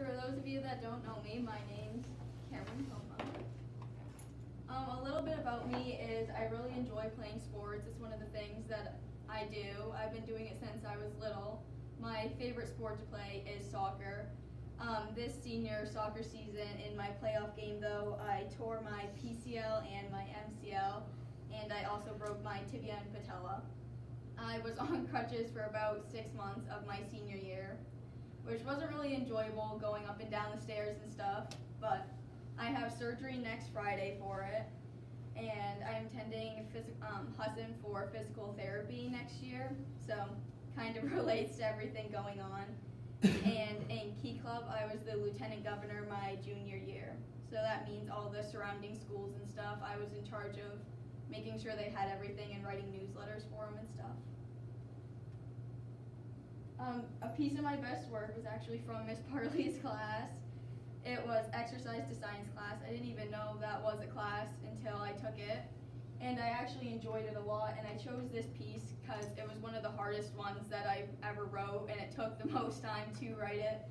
For those of you that don't know me, my name's Cameron Coma. A little bit about me is I really enjoy playing sports. It's one of the things that I do. I've been doing it since I was little. My favorite sport to play is soccer. This senior soccer season, in my playoff game though, I tore my PCL and my MCL, and I also broke my tibia and patella. I was on crutches for about 6 months of my senior year, which wasn't really enjoyable going up and down the stairs and stuff, but I have surgery next Friday for it, and I'm attending Husson for physical therapy next year, so kind of relates to everything going on. And in Key Club, I was the lieutenant governor my junior year, so that means all the surrounding schools and stuff. I was in charge of making sure they had everything and writing newsletters for them and stuff. A piece of my best work was actually from Miss Parley's class. It was exercise to science class. I didn't even know that was a class until I took it, and I actually enjoyed it a lot, and I chose this piece because it was one of the hardest ones that I ever wrote, and it took the most time to write it.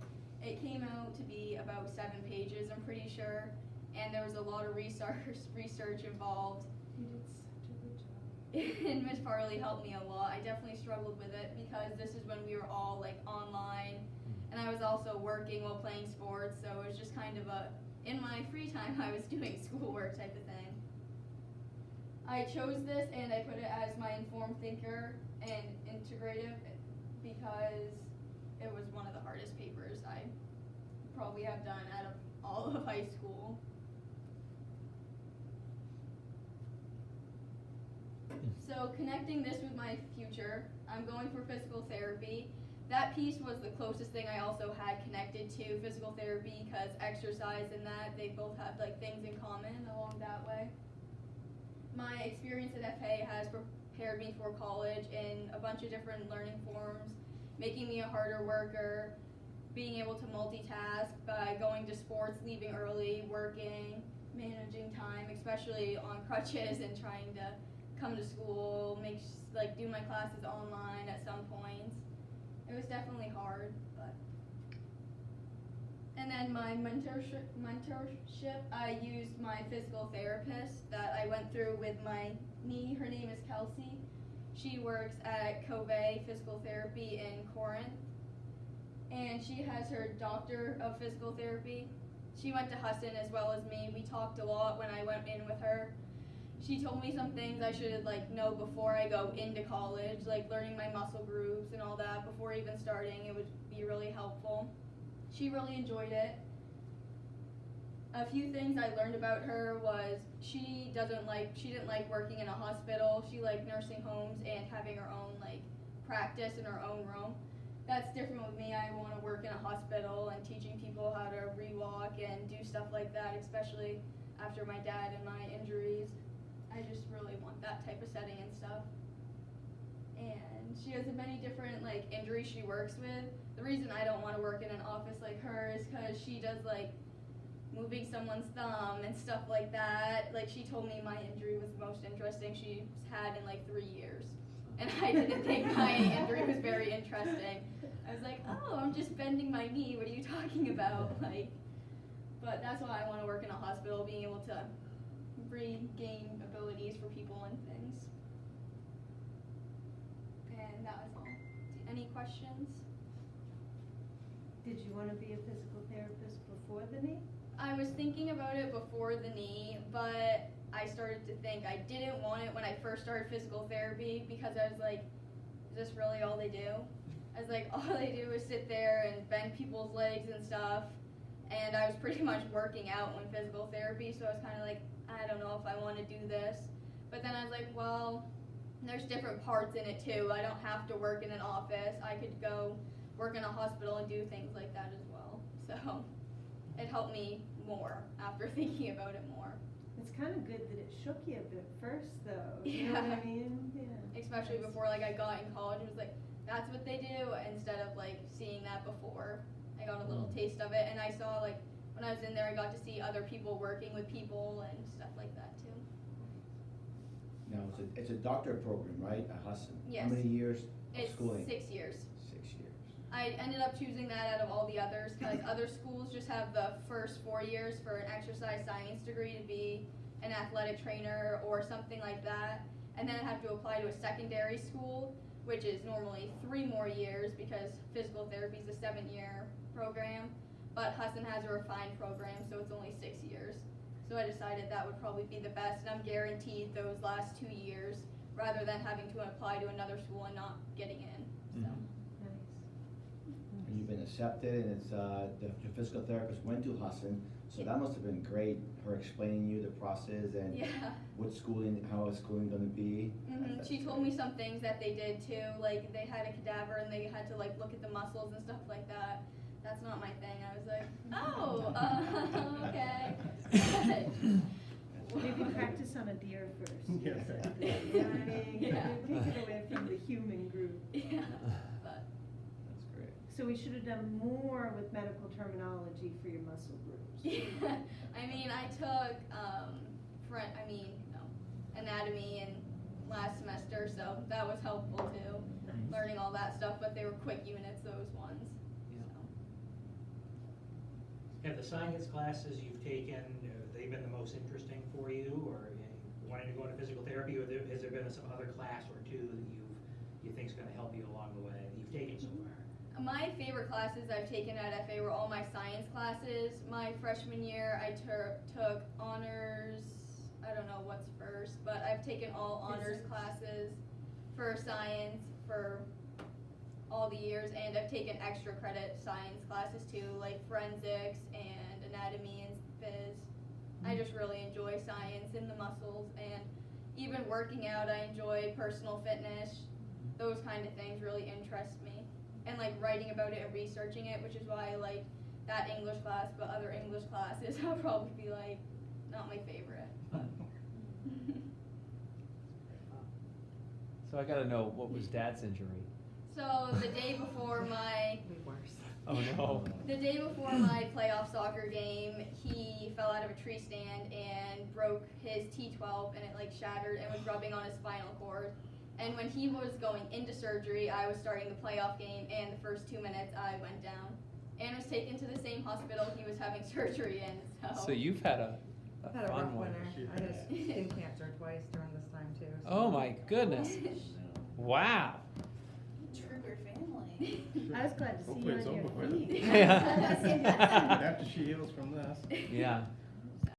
It came out to be about 7 pages, I'm pretty sure, and there was a lot of research involved. You did such a good job. And Miss Parley helped me a lot. I definitely struggled with it because this is when we were all like online, and I was also working while playing sports, so it was just kind of in my free time I was doing schoolwork type of thing. I chose this and I put it as my informed thinker and integrative because it was one of the hardest papers I probably have done out of all of high school. So connecting this with my future, I'm going for physical therapy. That piece was the closest thing I also had connected to physical therapy because exercise and that, they both have like things in common along that way. My experience at FA has prepared me for college in a bunch of different learning forms, making me a harder worker, being able to multitask by going to sports, leaving early, working, managing time, especially on crutches and trying to come to school, do my classes online at some points. It was definitely hard, but. And then my mentorship, I used my physical therapist that I went through with my knee. Her name is Kelsey. She works at Covey Physical Therapy in Corinth, and she has her doctor of physical therapy. She went to Husson as well as me. We talked a lot when I went in with her. She told me some things I should know before I go into college, like learning my muscle groups and all that before even starting. It would be really helpful. She really enjoyed it. A few things I learned about her was she didn't like working in a hospital. She liked nursing homes and having her own practice in her own room. That's different with me. I want to work in a hospital and teaching people how to re-walk and do stuff like that, especially after my dad and my injuries. I just really want that type of setting and stuff. And she has many different injuries she works with. The reason I don't want to work in an office like her is because she does moving someone's thumb and stuff like that. She told me my injury was the most interesting she's had in 3 years. And I didn't think my injury was very interesting. I was like, oh, I'm just bending my knee. What are you talking about? But that's why I want to work in a hospital, being able to regain abilities for people and things. And that was all. Any questions? Did you want to be a physical therapist before the knee? I was thinking about it before the knee, but I started to think I didn't want it when I first started physical therapy because I was like, is this really all they do? I was like, all they do is sit there and bend people's legs and stuff. And I was pretty much working out when physical therapy, so I was kind of like, I don't know if I want to do this. But then I was like, well, there's different parts in it too. I don't have to work in an office. I could go work in a hospital and do things like that as well. So it helped me more after thinking about it more. It's kind of good that it shook you a bit first, though. You know what I mean? Yeah. Especially before I got in college, it was like, that's what they do, instead of seeing that before. I got a little taste of it, and I saw when I was in there, I got to see other people working with people and stuff like that too. Now, it's a doctorate program, right, at Husson? Yes. How many years of It's schooling? 6 years. 6 years. I ended up choosing that out of all the others because other schools just have the first 4 years for an exercise science degree to be an athletic trainer or something like that. And then I have to apply to a secondary school, which is normally 3 more years because physical therapy is a 7-year program. But Husson has a refined program, so it's only 6 years. So I decided that would probably be the best, and I'm guaranteed those last 2 years rather than having to apply to another school and not getting in. So. And you've been accepted, and it's, your physical therapist went to Husson, so that must have been great, her explaining you the process and Yeah. what schooling, how is schooling gonna be. Mm-hmm. She told me some things that they did too, like they had a cadaver and they had to like look at the muscles and stuff like that. That's not my thing. I was like, oh, okay. Maybe practice on a deer first. Yeah. You know what I mean? Yeah. Take it away from the human group. Yeah, but That's great. So we should have done more with medical terminology for your muscle groups. yeah. I mean, I took anatomy in last semester, so that was helpful too. Nice. Learning all that stuff, but they were quick units, those ones. Yeah. So. Have the science classes you've taken, they been the most interesting for you, or you wanting to go into physical therapy, or has there been some other class or two that you think is going to help you along the way that you've taken so far? My favorite classes I've taken at FA were all my science classes. My freshman year, I took honors, I don't know what's first, but I've taken all honors Physics. classes for science for all the years, and I've taken extra credit science classes too, like forensics and anatomy and phys. I just really enjoy science and the muscles, and even working out, I enjoy personal fitness. Those kind of things really interest me. And like writing about it and researching it, which is why I like that English class, but other English classes I'll probably be like, not my favorite. So I gotta know, what was Dad's injury? So the day before my Oh no. The day before my playoff soccer game, he fell out of a tree stand and broke his T12, and it like shattered and was rubbing on his spinal cord. And when he was going into surgery, I was starting the playoff game, and the first 2 minutes I went down and was taken to the same hospital he was having surgery in. So you've had a I've had a rough fun one. winter. I had skin cancer twice during this time too. so- Oh my goodness. Wow. Trigger family. I was glad to see Hopefully you it's on your over with. feet. Yeah. After she heals from this. Yeah.